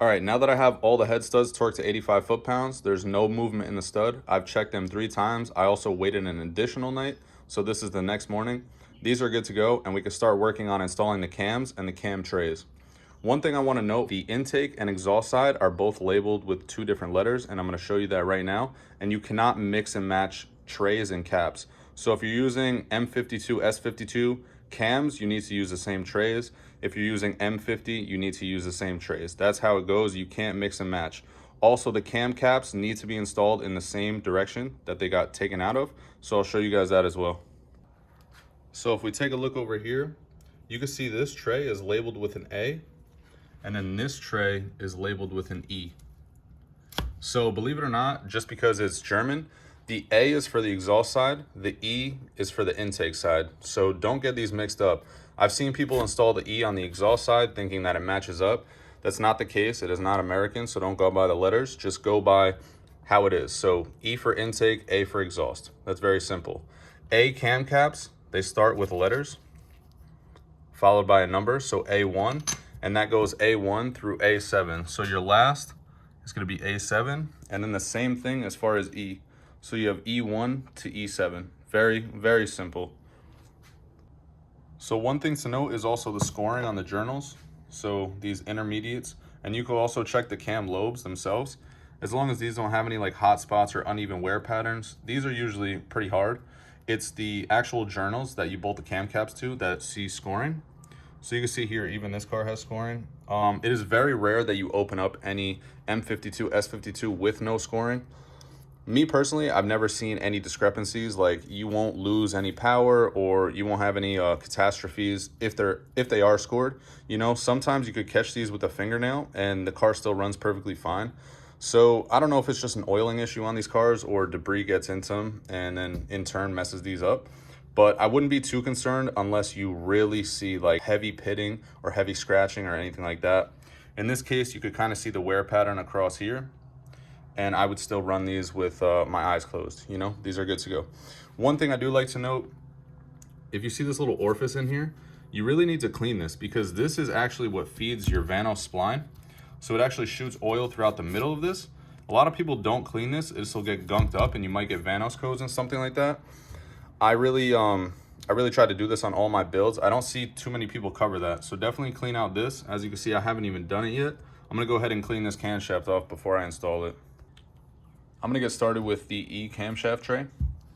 All right, now that I have all the head studs torqued to 85 foot-pounds, there's no movement in the stud. I've checked them 3 times. I also waited an additional night, so this is the next morning. These are good to go, and we can start working on installing the cams and the cam trays. One thing I want to note, the intake and exhaust side are both labeled with 2 different letters, and I'm going to show you that right now. And you cannot mix and match trays and caps. So if you're using M52, S52 cams, you need to use the same trays. If you're using M50, you need to use the same trays. That's how it goes. You can't mix and match. Also, the cam caps need to be installed in the same direction that they got taken out of. So I'll show you guys that as well. So if we take a look over here, you can see this tray is labeled with an A, and then this tray is labeled with an E. So believe it or not, just because it's German, the A is for the exhaust side, the E is for the intake side. So don't get these mixed up. I've seen people install the E on the exhaust side thinking that it matches up. That's not the case. It is not American, so don't go by the letters. Just go by how it is. So E for intake, A for exhaust. That's very simple. A cam caps, they start with letters followed by a number, so A1, and that goes A1 through A7. So your last is going to be A7, and then the same thing as far as E. So you have E1 to E7. Very, very simple. So one thing to note is also the scoring on the journals. So these intermediates, and you can also check the cam lobes themselves. As long as these don't have any like hot spots or uneven wear patterns, these are usually pretty hard. It's the actual journals that you bolt the cam caps to that see scoring. So you can see here, even this car has scoring. It is very rare that you open up any M52, S52 with no scoring. Me personally, I've never seen any discrepancies. Like you won't lose any power or you won't have any catastrophes if they are scored. You know, sometimes you could catch these with a fingernail and the car still runs perfectly fine. So I don't know if it's just an oiling issue on these cars or debris gets into them and then in turn messes these up. But I wouldn't be too concerned unless you really see like heavy pitting or heavy scratching or anything like that. In this case, you could kind of see the wear pattern across here. And I would still run these with my eyes closed. You know, these are good to go. One thing I do like to note, if you see this little orifice in here, you really need to clean this because this is actually what feeds your Vanos spline. So it actually shoots oil throughout the middle of this. A lot of people don't clean this. This will get gunked up and you might get Vanos codes and something like that. I really try to do this on all my builds. I don't see too many people cover that. So definitely clean out this. As you can see, I haven't even done it yet. I'm gonna go ahead and clean this camshaft off before I install it. I'm gonna get started with the E camshaft tray.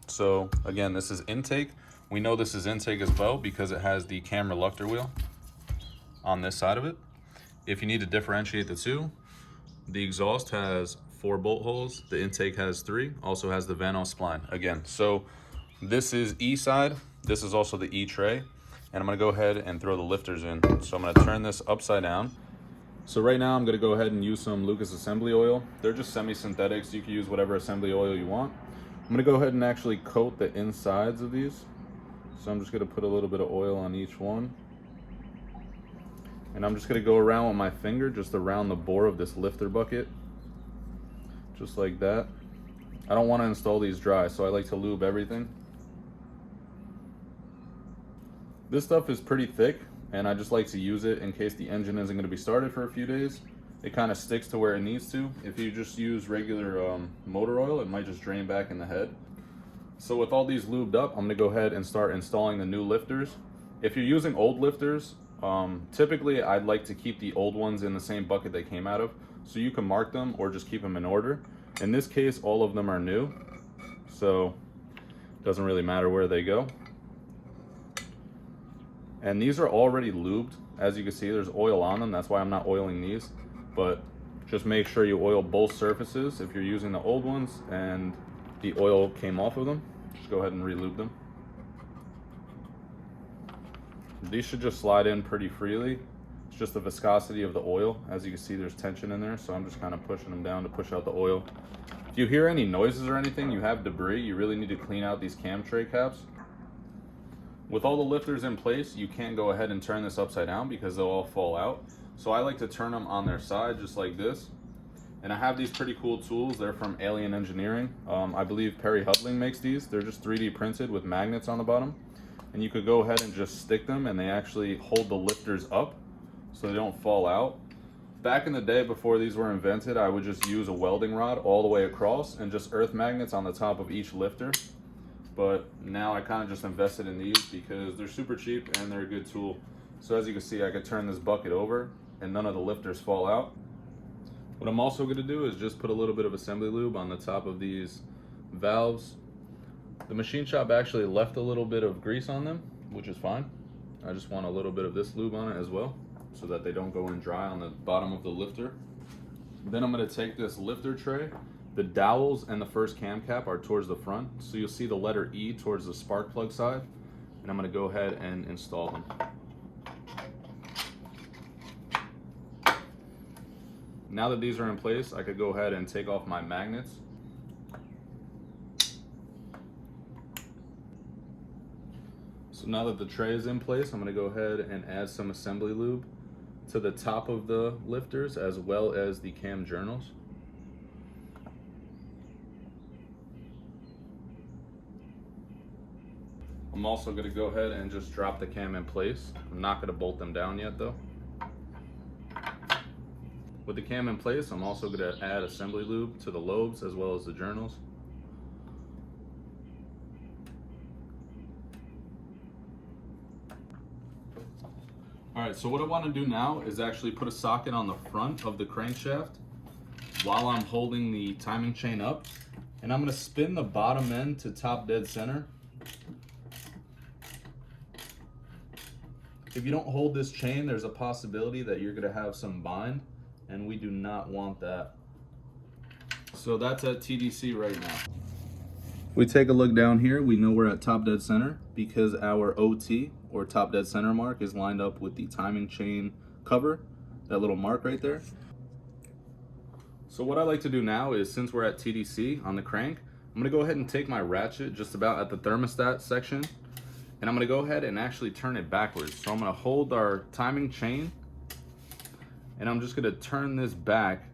So again, this is intake. We know this is intake as well because it has the cam reluctor wheel on this side of it. If you need to differentiate the two, the exhaust has 4 bolt holes. The intake has 3, also has the Vanos spline again. So this is E side, this is also the E tray, and I'm gonna go ahead and throw the lifters in. So I'm gonna turn this upside down. So right now I'm gonna go ahead and use some Lucas assembly oil. They're just semi-synthetics, you can use whatever assembly oil you want. I'm gonna go ahead and actually coat the insides of these. So I'm just gonna put a little bit of oil on each one. And I'm just gonna go around with my finger, just around the bore of this lifter bucket. Just like that. I don't wanna install these dry, so I like to lube everything. This stuff is pretty thick and I just like to use it in case the engine isn't going to be started for a few days. It kind of sticks to where it needs to. If you just use regular motor oil, it might just drain back in the head. So with all these lubed up, I'm going to go ahead and start installing the new lifters. If you're using old lifters, typically I'd like to keep the old ones in the same bucket they came out of, so you can mark them or just keep them in order. In this case, all of them are new, so it doesn't really matter where they go. And these are already lubed. As you can see, there's oil on them. That's why I'm not oiling these. But just make sure you oil both surfaces if you're using the old ones and the oil came off of them. Just go ahead and re-lube them. These should just slide in pretty freely. It's just the viscosity of the oil. As you can see, there's tension in there. So I'm just kind of pushing them down to push out the oil. If you hear any noises or anything, you have debris, you really need to clean out these cam tray caps. With all the lifters in place, you can't go ahead and turn this upside down because they'll all fall out. So I like to turn them on their side just like this. And I have these pretty cool tools. They're from Alien Engineering. I believe Perry Hudling makes these. They're just 3D printed with magnets on the bottom. And you could go ahead and just stick them and they actually hold the lifters up so they don't fall out. Back in the day before these were invented, I would just use a welding rod all the way across and just earth magnets on the top of each lifter. But now I kind of just invested in these because they're super cheap and they're a good tool. So as you can see, I could turn this bucket over and none of the lifters fall out. What I'm also going to do is just put a little bit of assembly lube on the top of these valves. The machine shop actually left a little bit of grease on them, which is fine. I just want a little bit of this lube on it as well, so that they don't go in dry on the bottom of the lifter. Then I'm going to take this lifter tray. The dowels and the first cam cap are towards the front, so you'll see the letter E towards the spark plug side, and I'm going to go ahead and install them. Now that these are in place, I could go ahead and take off my magnets. So now that the tray is in place, I'm going to go ahead and add some assembly lube to the top of the lifters as well as the cam journals. I'm also going to go ahead and just drop the cam in place. I'm not going to bolt them down yet though. With the cam in place, I'm also going to add assembly lube to the lobes as well as the journals. Alright, so what I want to do now is actually put a socket on the front of the crankshaft while I'm holding the timing chain up. And I'm going to spin the bottom end to top dead center. If you don't hold this chain, there's a possibility that you're going to have some bind, and we do not want that. So that's at TDC right now. We take a look down here, we know we're at top dead center because our OT, or top dead center mark, is lined up with the timing chain cover, that little mark right there. So what I like to do now is, since we're at TDC on the crank, I'm going to go ahead and take my ratchet just about at the thermostat section, and I'm going to go ahead and actually turn it backwards. So I'm going to hold our timing chain, and I'm just going to turn this back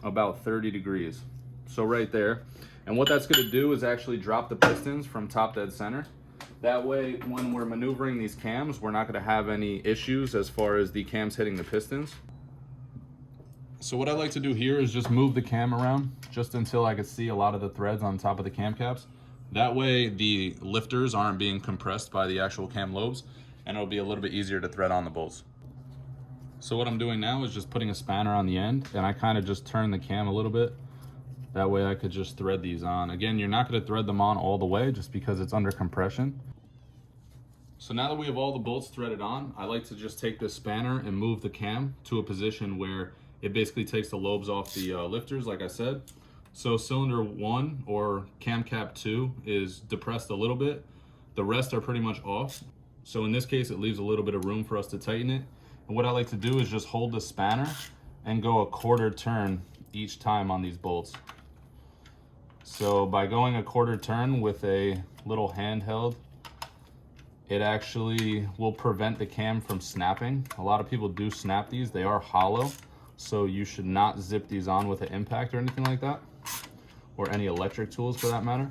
about 30 degrees. So right there. And what that's going to do is actually drop the pistons from top dead center. That way, when we're maneuvering these cams, we're not going to have any issues as far as the cams hitting the pistons. So what I like to do here is just move the cam around just until I can see a lot of the threads on top of the cam caps. That way the lifters aren't being compressed by the actual cam lobes, and it'll be a little bit easier to thread on the bolts. So what I'm doing now is just putting a spanner on the end, and I kind of just turn the cam a little bit. That way I could just thread these on. Again, you're not going to thread them on all the way just because it's under compression. So now that we have all the bolts threaded on, I like to just take this spanner and move the cam to a position where it basically takes the lobes off the lifters, like I said. So cylinder 1 or cam cap 2 is depressed a little bit. The rest are pretty much off. So in this case, it leaves a little bit of room for us to tighten it. And what I like to do is just hold the spanner and go a quarter turn each time on these bolts. So by going a quarter turn with a little handheld, it actually will prevent the cam from snapping. A lot of people do snap these. They are hollow, so you should not zip these on with an impact or anything like that, or any electric tools for that matter.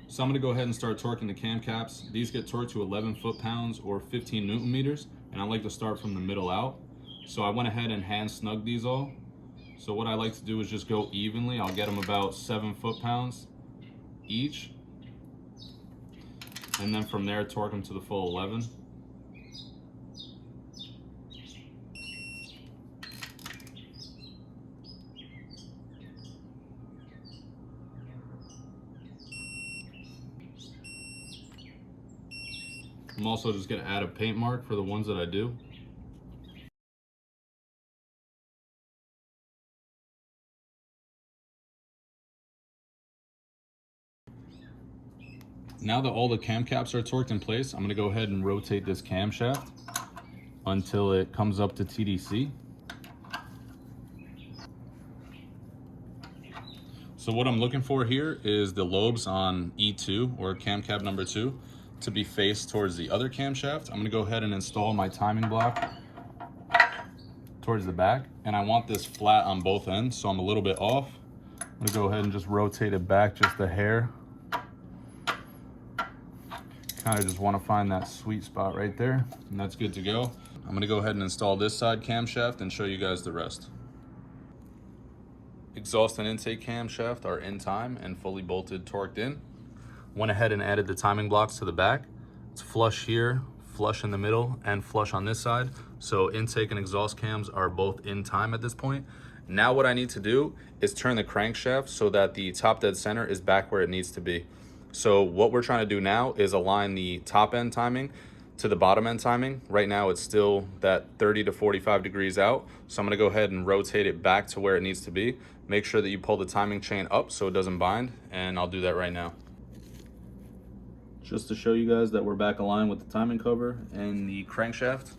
So I'm going to go ahead and start torquing the cam caps. These get torqued to 11 foot-pounds or 15 Newton meters, and I like to start from the middle out. So I went ahead and hand snug these all. So what I like to do is just go evenly. I'll get them about 7 foot-pounds each, and then from there torque them to the full 11. I'm also just going to add a paint mark for the ones that I do. Now that all the cam caps are torqued in place, I'm going to go ahead and rotate this camshaft until it comes up to TDC. So what I'm looking for here is the lobes on E2 or cam cap number 2 to be faced towards the other camshaft. I'm going to go ahead and install my timing block towards the back, and I want this flat on both ends, so I'm a little bit off. I'm going to go ahead and just rotate it back just a hair. Kind of just want to find that sweet spot right there, and that's good to go. I'm gonna go ahead and install this side camshaft and show you guys the rest. Exhaust and intake camshaft are in time and fully bolted, torqued in. Went ahead and added the timing blocks to the back. It's flush here, flush in the middle, and flush on this side. So intake and exhaust cams are both in time at this point. Now what I need to do is turn the crankshaft so that the top dead center is back where it needs to be. So what we're trying to do now is align the top end timing to the bottom end timing. Right now it's still that 30 to 45 degrees out. So I'm gonna go ahead and rotate it back to where it needs to be. Make sure that you pull the timing chain up so it doesn't bind, and I'll do that right now. Just to show you guys that we're back aligned with the timing cover and the crankshaft.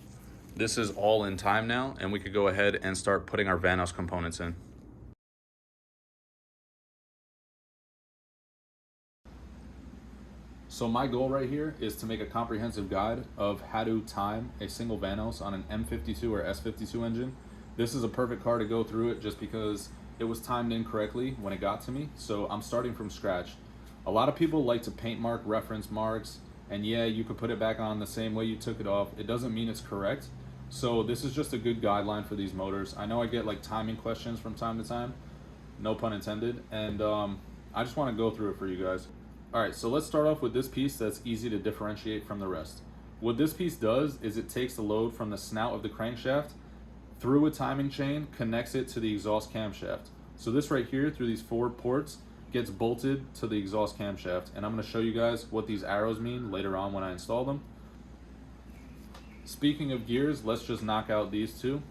This is all in time now, and we could go ahead and start putting our Vanos components in. So my goal right here is to make a comprehensive guide of how to time a single Vanos on an M52 or S52 engine. This is a perfect car to go through it just because it was timed incorrectly when it got to me. So I'm starting from scratch. A lot of people like to paint mark reference marks, and yeah, you could put it back on the same way you took it off. It doesn't mean it's correct. So this is just a good guideline for these motors. I know I get like timing questions from time to time, no pun intended, and I just want to go through it for you guys. All right, so let's start off with this piece that's easy to differentiate from the rest. What this piece does is it takes the load from the snout of the crankshaft through a timing chain, connects it to the exhaust camshaft. So this right here, through these 4 ports, gets bolted to the exhaust camshaft, and I'm going to show you guys what these arrows mean later on when I install them. Speaking of gears, let's just knock out these 2.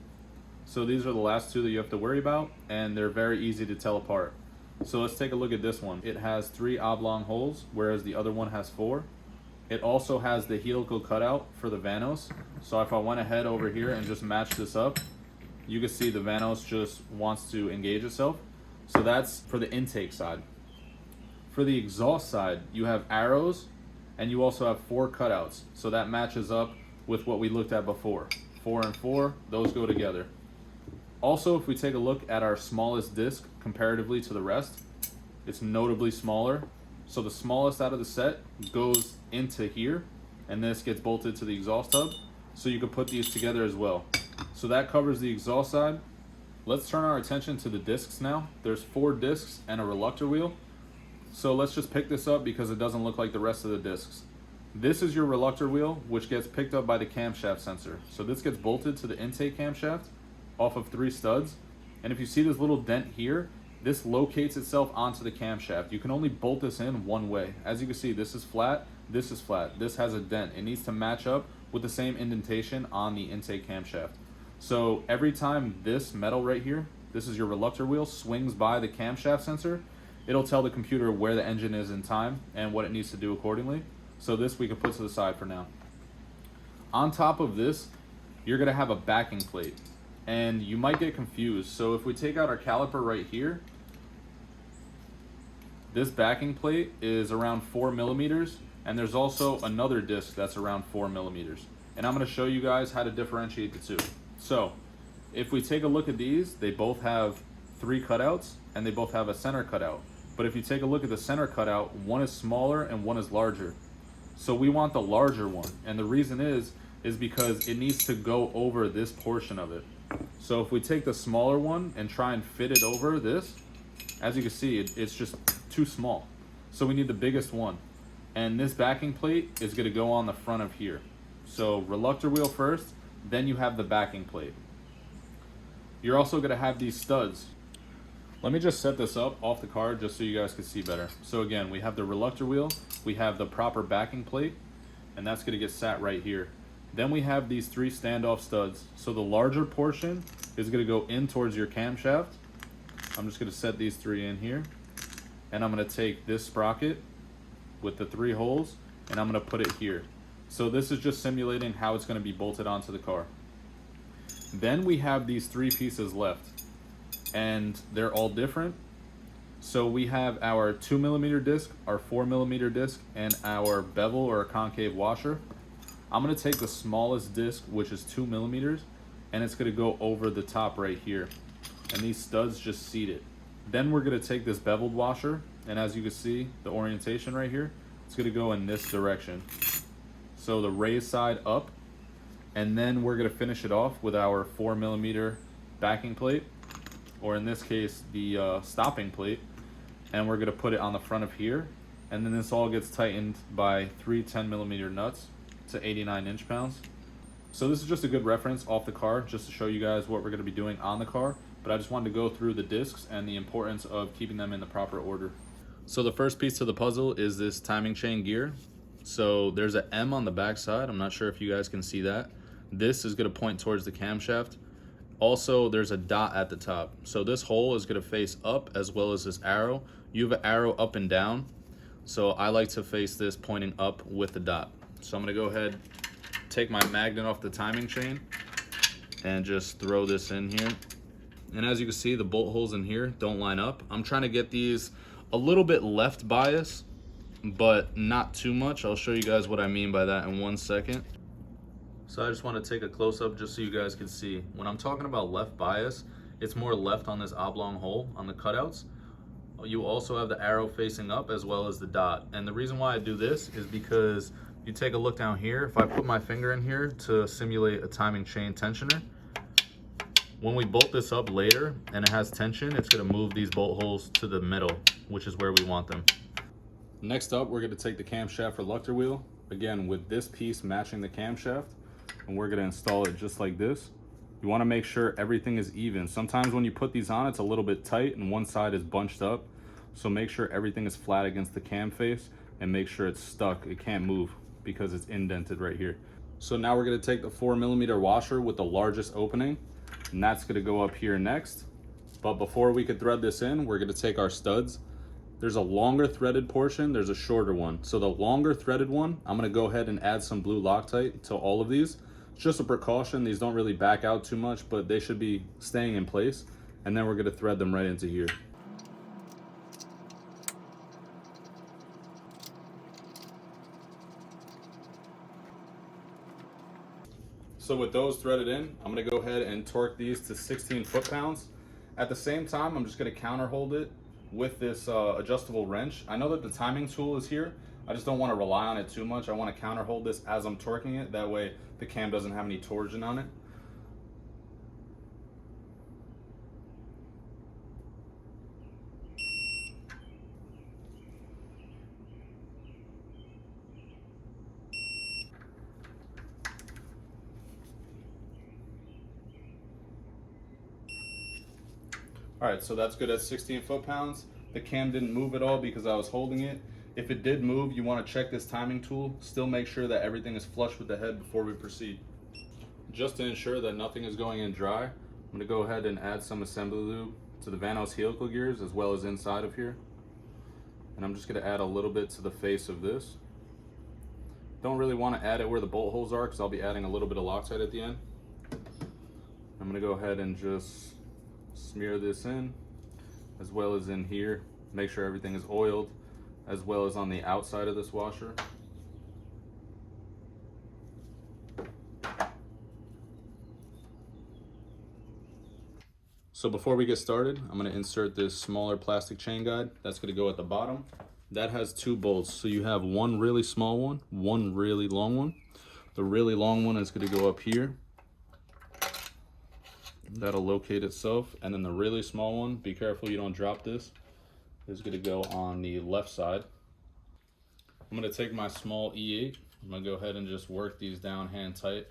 So these are the last 2 that you have to worry about, and they're very easy to tell apart. So let's take a look at this one. It has 3 oblong holes, whereas the other one has 4. It also has the helical cutout for the Vanos. So if I went ahead over here and just matched this up, you can see the Vanos just wants to engage itself. So that's for the intake side. For the exhaust side, you have arrows, and you also have 4 cutouts. So that matches up with what we looked at before. 4 and 4, those go together. Also, if we take a look at our smallest disc comparatively to the rest, it's notably smaller. So the smallest out of the set goes into here, and this gets bolted to the exhaust hub. So you could put these together as well. So that covers the exhaust side. Let's turn our attention to the discs now. There's 4 discs and a reluctor wheel. So let's just pick this up because it doesn't look like the rest of the discs. This is your reluctor wheel, which gets picked up by the camshaft sensor. So this gets bolted to the intake camshaft off of 3 studs. And if you see this little dent here, this locates itself onto the camshaft. You can only bolt this in one way. As you can see, this is flat, this is flat. This has a dent. It needs to match up with the same indentation on the intake camshaft. So every time this metal right here, this is your reluctor wheel, swings by the camshaft sensor, it'll tell the computer where the engine is in time and what it needs to do accordingly. So this we can put to the side for now. On top of this, you're gonna have a backing plate, and you might get confused. So if we take out our caliper right here, this backing plate is around 4 millimeters, and there's also another disc that's around 4 millimeters. And I'm gonna show you guys how to differentiate the 2. So if we take a look at these, they both have 3 cutouts and they both have a center cutout. But if you take a look at the center cutout, one is smaller and one is larger. So we want the larger one. And the reason is because it needs to go over this portion of it. So if we take the smaller one and try and fit it over this, as you can see, it's just too small. So we need the biggest one. And this backing plate is gonna go on the front of here. So reluctor wheel first, then you have the backing plate. You're also gonna have these studs. Let me just set this up off the car just so you guys can see better. So again, we have the reluctor wheel, we have the proper backing plate, and that's gonna get sat right here. Then we have these 3 standoff studs. So the larger portion is gonna go in towards your camshaft. I'm just gonna set these 3 in here. And I'm gonna take this sprocket with the 3 holes, and I'm gonna put it here. So this is just simulating how it's gonna be bolted onto the car. Then we have these 3 pieces left, and they're all different. So we have our 2 millimeter disc, our 4 millimeter disc, and our bevel or a concave washer. I'm gonna take the smallest disc, which is 2 millimeters, and it's gonna go over the top right here. And these studs just seat it. Then we're gonna take this beveled washer, and as you can see, the orientation right here, it's gonna go in this direction. So the raised side up, and then we're gonna finish it off with our 4mm backing plate, or in this case, the stopping plate. And we're gonna put it on the front of here. And then this all gets tightened by 3 10mm nuts to 89 inch-pounds. So this is just a good reference off the car, just to show you guys what we're gonna be doing on the car. But I just wanted to go through the discs and the importance of keeping them in the proper order. So the first piece to the puzzle is this timing chain gear. So there's an M on the back side. I'm not sure if you guys can see that. This is gonna point towards the camshaft. Also, there's a dot at the top. So this hole is gonna face up as well as this arrow. You have an arrow up and down. So I like to face this pointing up with the dot. So I'm gonna go ahead, take my magnet off the timing chain and just throw this in here. And as you can see, the bolt holes in here don't line up. I'm trying to get these a little bit left bias, but not too much. I'll show you guys what I mean by that in 1 second. So I just want to take a close-up just so you guys can see. When I'm talking about left bias, it's more left on this oblong hole on the cutouts. You also have the arrow facing up as well as the dot. And the reason why I do this is because you take a look down here. If I put my finger in here to simulate a timing chain tensioner, when we bolt this up later and it has tension, it's gonna move these bolt holes to the middle, which is where we want them. Next up, we're gonna take the camshaft reluctor wheel, again with this piece matching the camshaft, and we're gonna install it just like this. You wanna make sure everything is even. Sometimes when you put these on, it's a little bit tight and one side is bunched up. So make sure everything is flat against the cam face and make sure it's stuck. It can't move because it's indented right here. So now we're gonna take the 4mm washer with the largest opening, and that's gonna go up here next. But before we could thread this in, we're gonna take our studs. There's a longer threaded portion, there's a shorter one. So the longer threaded one, I'm gonna go ahead and add some blue Loctite to all of these. It's just a precaution, these don't really back out too much, but they should be staying in place. And then we're gonna thread them right into here. So with those threaded in, I'm gonna go ahead and torque these to 16 foot-pounds. At the same time, I'm just gonna counter hold it with this adjustable wrench. I know that the timing tool is here. I just don't wanna rely on it too much. I wanna counter hold this as I'm torquing it. That way the cam doesn't have any torsion on it. All right, so that's good at 16 foot-pounds. The cam didn't move at all because I was holding it. If it did move, you want to check this timing tool. Still make sure that everything is flush with the head before we proceed. Just to ensure that nothing is going in dry, I'm going to go ahead and add some assembly lube to the Vanos helical gears as well as inside of here. And I'm just going to add a little bit to the face of this. Don't really want to add it where the bolt holes are because I'll be adding a little bit of Loctite at the end. I'm going to go ahead and just smear this in as well as in here. Make sure everything is oiled as well as on the outside of this washer. So before we get started, I'm going to insert this smaller plastic chain guide. That's going to go at the bottom. That has 2 bolts. So you have one really small one, one really long one. The really long one is going to go up here. That'll locate itself. And then the really small one, be careful you don't drop this, is going to go on the left side. I'm going to take my small E8. I'm going to go ahead and just work these down hand tight.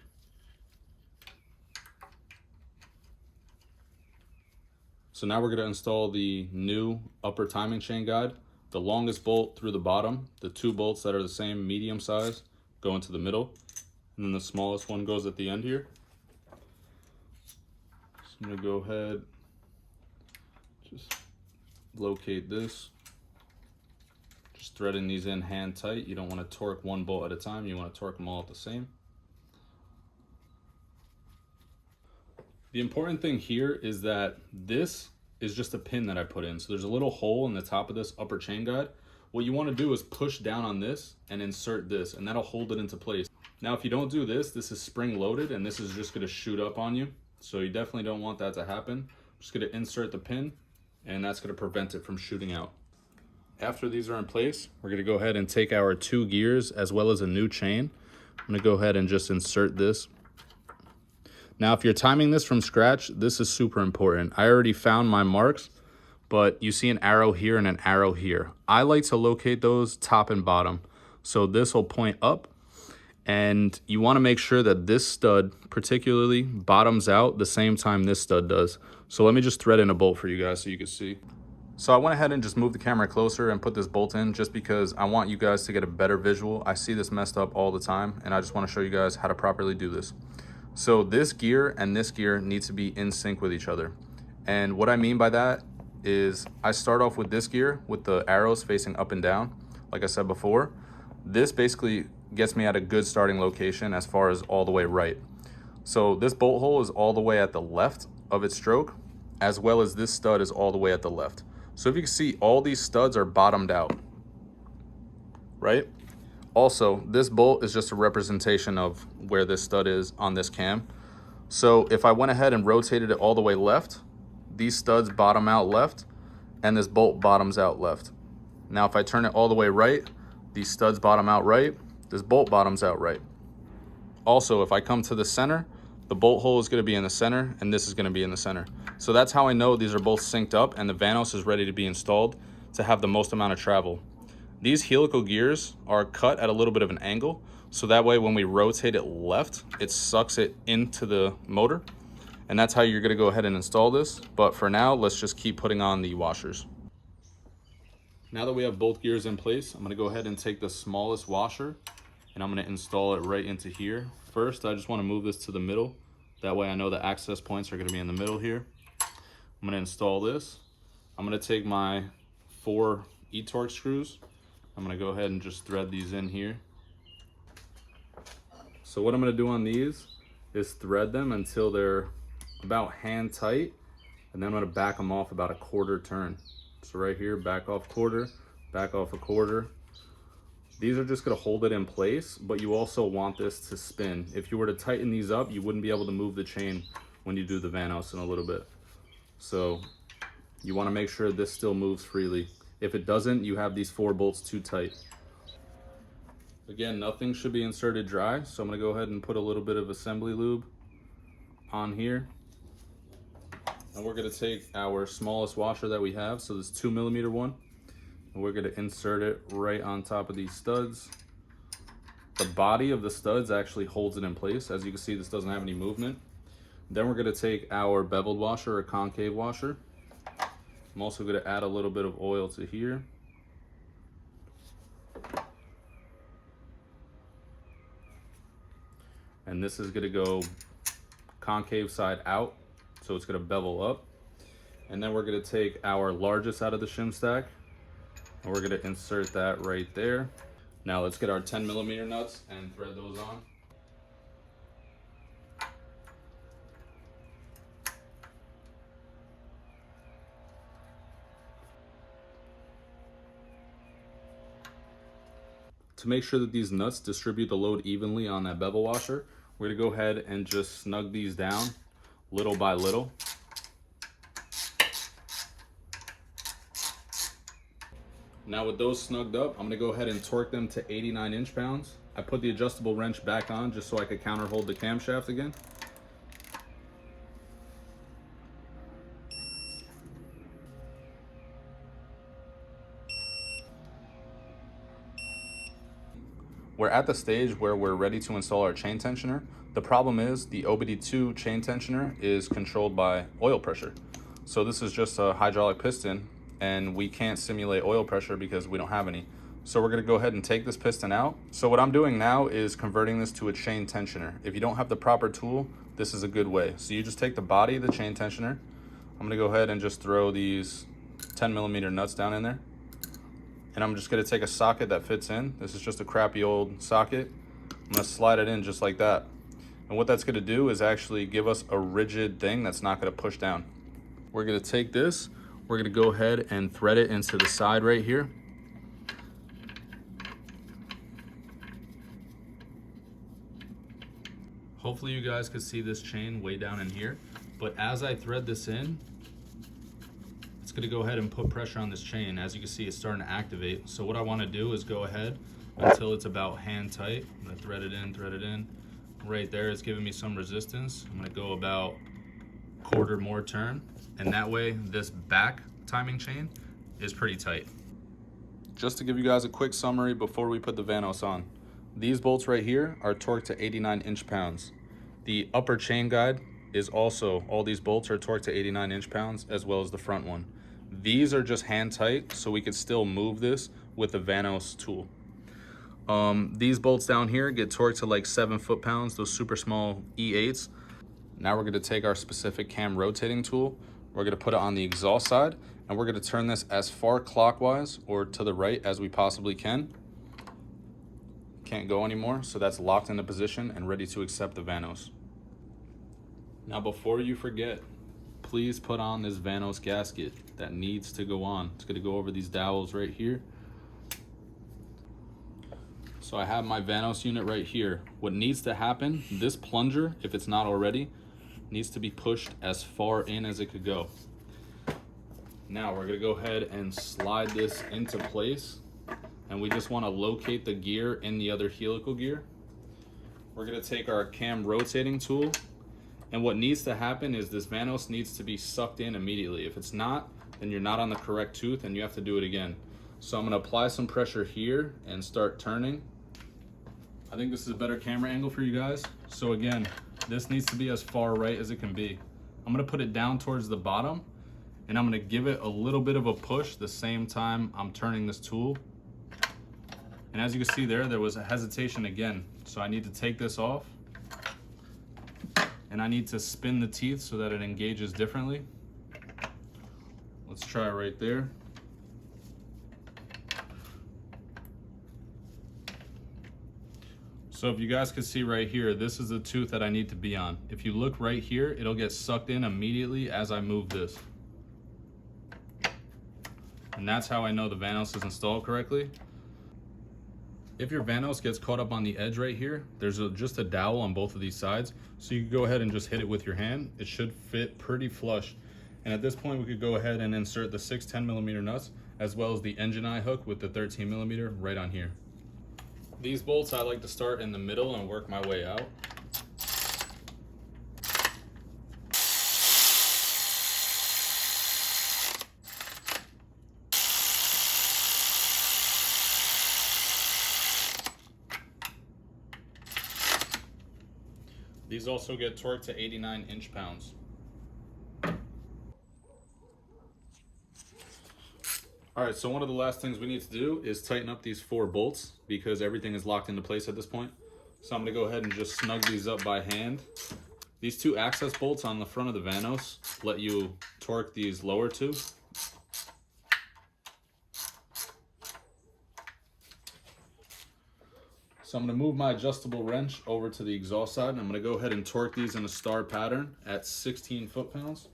So now we're going to install the new upper timing chain guide. The longest bolt through the bottom, the 2 bolts that are the same medium size go into the middle, and then the smallest one goes at the end here. So I'm going to go ahead, just locate this. Just threading these in hand tight. You don't want to torque one bolt at a time, you want to torque them all at the same. The important thing here is that this is just a pin that I put in. So there's a little hole in the top of this upper chain guide. What you want to do is push down on this and insert this, and that'll hold it into place. Now, if you don't do this, this is spring loaded and this is just going to shoot up on you. So you definitely don't want that to happen. I'm just going to insert the pin, and that's going to prevent it from shooting out. After these are in place, we're going to go ahead and take our 2 gears as well as a new chain. I'm gonna go ahead and just insert this. Now, if you're timing this from scratch, this is super important. I already found my marks, but you see an arrow here and an arrow here. I like to locate those top and bottom. So this will point up, and you wanna make sure that this stud particularly bottoms out the same time this stud does. So let me just thread in a bolt for you guys so you can see. So I went ahead and just moved the camera closer and put this bolt in just because I want you guys to get a better visual. I see this messed up all the time, and I just wanna show you guys how to properly do this. So this gear and this gear need to be in sync with each other. And what I mean by that is I start off with this gear with the arrows facing up and down. Like I said before, this basically gets me at a good starting location as far as all the way right. So this bolt hole is all the way at the left of its stroke, as well as this stud is all the way at the left. So if you can see, all these studs are bottomed out, right? Also, this bolt is just a representation of where this stud is on this cam. So if I went ahead and rotated it all the way left, these studs bottom out left, and this bolt bottoms out left. Now, if I turn it all the way right, these studs bottom out right, this bolt bottoms out right. Also, if I come to the center, the bolt hole is going to be in the center, and this is going to be in the center. So that's how I know these are both synced up and the Vanos is ready to be installed to have the most amount of travel. These helical gears are cut at a little bit of an angle, so that way when we rotate it left, it sucks it into the motor. And that's how you're going to go ahead and install this. But for now, let's just keep putting on the washers. Now that we have both gears in place, I'm going to go ahead and take the smallest washer and I'm going to install it right into here. First, I just want to move this to the middle. That way I know the access points are going to be in the middle here. I'm going to install this. I'm going to take my 4 E-torque screws. I'm going to go ahead and just thread these in here. So what I'm going to do on these is thread them until they're about hand tight, and then I'm going to back them off about a 1/4 turn. So right here, back off 1/4, back off a 1/4. These are just going to hold it in place, but you also want this to spin. If you were to tighten these up, you wouldn't be able to move the chain when you do the Vanos in a little bit. So you want to make sure this still moves freely. If it doesn't, you have these 4 bolts too tight. Again, nothing should be inserted dry, so I'm going to go ahead and put a little bit of assembly lube on here. And we're going to take our smallest washer that we have, so this 2mm one, and we're going to insert it right on top of these studs. The body of the studs actually holds it in place. As you can see, this doesn't have any movement. Then we're going to take our beveled washer or concave washer. I'm also going to add a little bit of oil to here. And this is going to go concave side out, so it's going to bevel up. And then we're going to take our largest out of the shim stack, and we're going to insert that right there. Now let's get our 10mm nuts and thread those on. To make sure that these nuts distribute the load evenly on that bevel washer, we're going to go ahead and just snug these down little by little. Now with those snugged up, I'm going to go ahead and torque them to 89 inch-pounds. I put the adjustable wrench back on just so I could counter hold the camshaft again. We're at the stage where we're ready to install our chain tensioner. The problem is the OBD2 chain tensioner is controlled by oil pressure. So this is just a hydraulic piston, and we can't simulate oil pressure because we don't have any. So we're going to go ahead and take this piston out. So what I'm doing now is converting this to a chain tensioner. If you don't have the proper tool, this is a good way. So you just take the body of the chain tensioner. I'm going to go ahead and just throw these 10mm nuts down in there. And I'm just going to take a socket that fits in. This is just a crappy old socket. I'm going to slide it in just like that. And what that's going to do is actually give us a rigid thing that's not going to push down. We're going to take this. We're going to go ahead and thread it into the side right here. Hopefully you guys could see this chain way down in here. But as I thread this in, it's going to go ahead and put pressure on this chain. As you can see, it's starting to activate. So what I want to do is go ahead until it's about hand tight. I'm gonna thread it in. Right there, it's giving me some resistance. I'm gonna go about quarter more turn, and that way this back timing chain is pretty tight. Just to give you guys a quick summary before we put the Vanos on. These bolts right here are torqued to 89 inch-pounds. The upper chain guide is also, all these bolts are torqued to 89 inch-pounds, as well as the front one. These are just hand tight, so we could still move this with the Vanos tool. These bolts down here get torqued to like 7 foot-pounds, those super small E8s. Now we're gonna take our specific cam rotating tool, we're gonna put it on the exhaust side, and we're gonna turn this as far clockwise or to the right as we possibly can. Can't go anymore, so that's locked into position and ready to accept the Vanos. Now before you forget, please put on this Vanos gasket that needs to go on. It's gonna go over these dowels right here. So I have my Vanos unit right here. What needs to happen, this plunger, if it's not already, needs to be pushed as far in as it could go. Now we're gonna go ahead and slide this into place, and we just wanna locate the gear in the other helical gear. We're gonna take our cam rotating tool, and what needs to happen is this Vanos needs to be sucked in immediately. If it's not, then you're not on the correct tooth and you have to do it again. So I'm gonna apply some pressure here and start turning. I think this is a better camera angle for you guys. So again, this needs to be as far right as it can be. I'm gonna put it down towards the bottom, and I'm gonna give it a little bit of a push the same time I'm turning this tool. And as you can see there was a hesitation again. So I need to take this off, and I need to spin the teeth so that it engages differently. Let's try it right there. So if you guys can see right here, this is the tooth that I need to be on. If you look right here, it'll get sucked in immediately as I move this. And that's how I know the Vanos is installed correctly. If your Vanos gets caught up on the edge right here, there's just a dowel on both of these sides. So you can go ahead and just hit it with your hand. It should fit pretty flush. And at this point, we could go ahead and insert the 6 10mm nuts, as well as the engine eye hook with the 13mm right on here. These bolts, I like to start in the middle and work my way out. These also get torqued to 89 inch-pounds. All right, so one of the last things we need to do is tighten up these 4 bolts because everything is locked into place at this point. So I'm gonna go ahead and just snug these up by hand. These 2 access bolts on the front of the Vanos let you torque these lower 2. So I'm gonna move my adjustable wrench over to the exhaust side, and I'm gonna go ahead and torque these in a star pattern at 16 foot-pounds.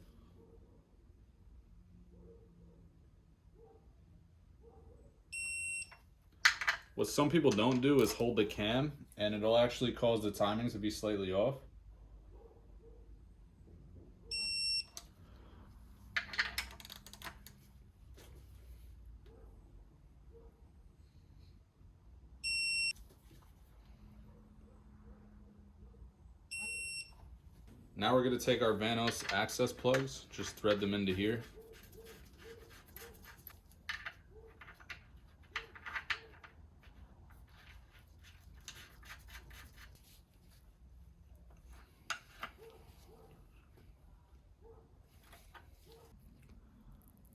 What some people don't do is hold the cam, and it'll actually cause the timings to be slightly off. Now we're going to take our Vanos access plugs, just thread them into here.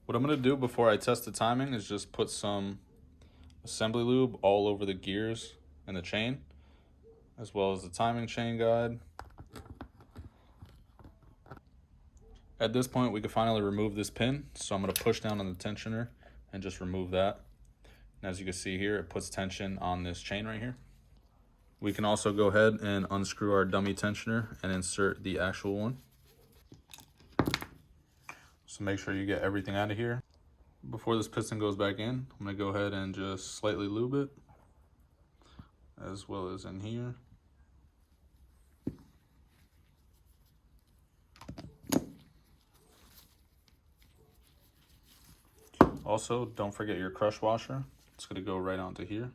What I'm going to do before I test the timing is just put some assembly lube all over the gears and the chain, as well as the timing chain guide. At this point, we can finally remove this pin, so I'm going to push down on the tensioner and just remove that. And as you can see here, it puts tension on this chain right here. We can also go ahead and unscrew our dummy tensioner and insert the actual one. So make sure you get everything out of here. Before this piston goes back in, I'm going to go ahead and just slightly lube it, as well as in here. Also, don't forget your crush washer. It's going to go right onto here.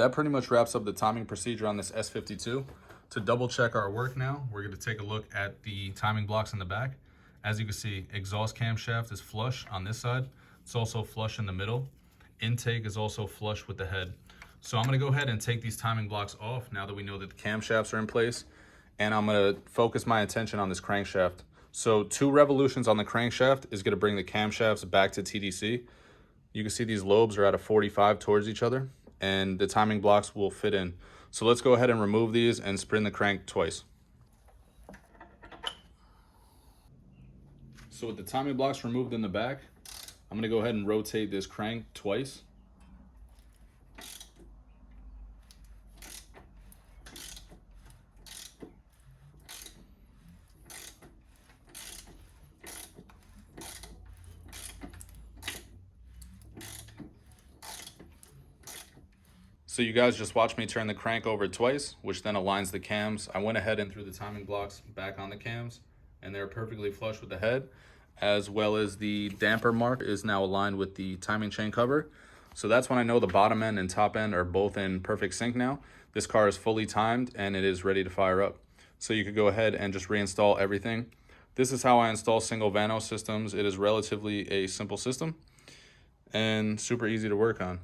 that pretty much wraps up the timing procedure on this S52. To double check our work now, we're going to take a look at the timing blocks in the back. As you can see, exhaust camshaft is flush on this side. It's also flush in the middle. Intake is also flush with the head. So I'm going to go ahead and take these timing blocks off now that we know that the camshafts are in place. And I'm going to focus my attention on this crankshaft. So 2 revolutions on the crankshaft is going to bring the camshafts back to TDC. You can see these lobes are at a 45 towards each other, and the timing blocks will fit in. So let's go ahead and remove these and spin the crank twice. So with the timing blocks removed in the back, I'm going to go ahead and rotate this crank twice. So you guys just watched me turn the crank over twice, which then aligns the cams. I went ahead and threw the timing blocks back on the cams, and they're perfectly flush with the head, as well as the damper mark is now aligned with the timing chain cover. So that's when I know the bottom end and top end are both in perfect sync now. This car is fully timed and it is ready to fire up. So you could go ahead and just reinstall everything. This is how I install single Vanos systems. It is relatively a simple system and super easy to work on.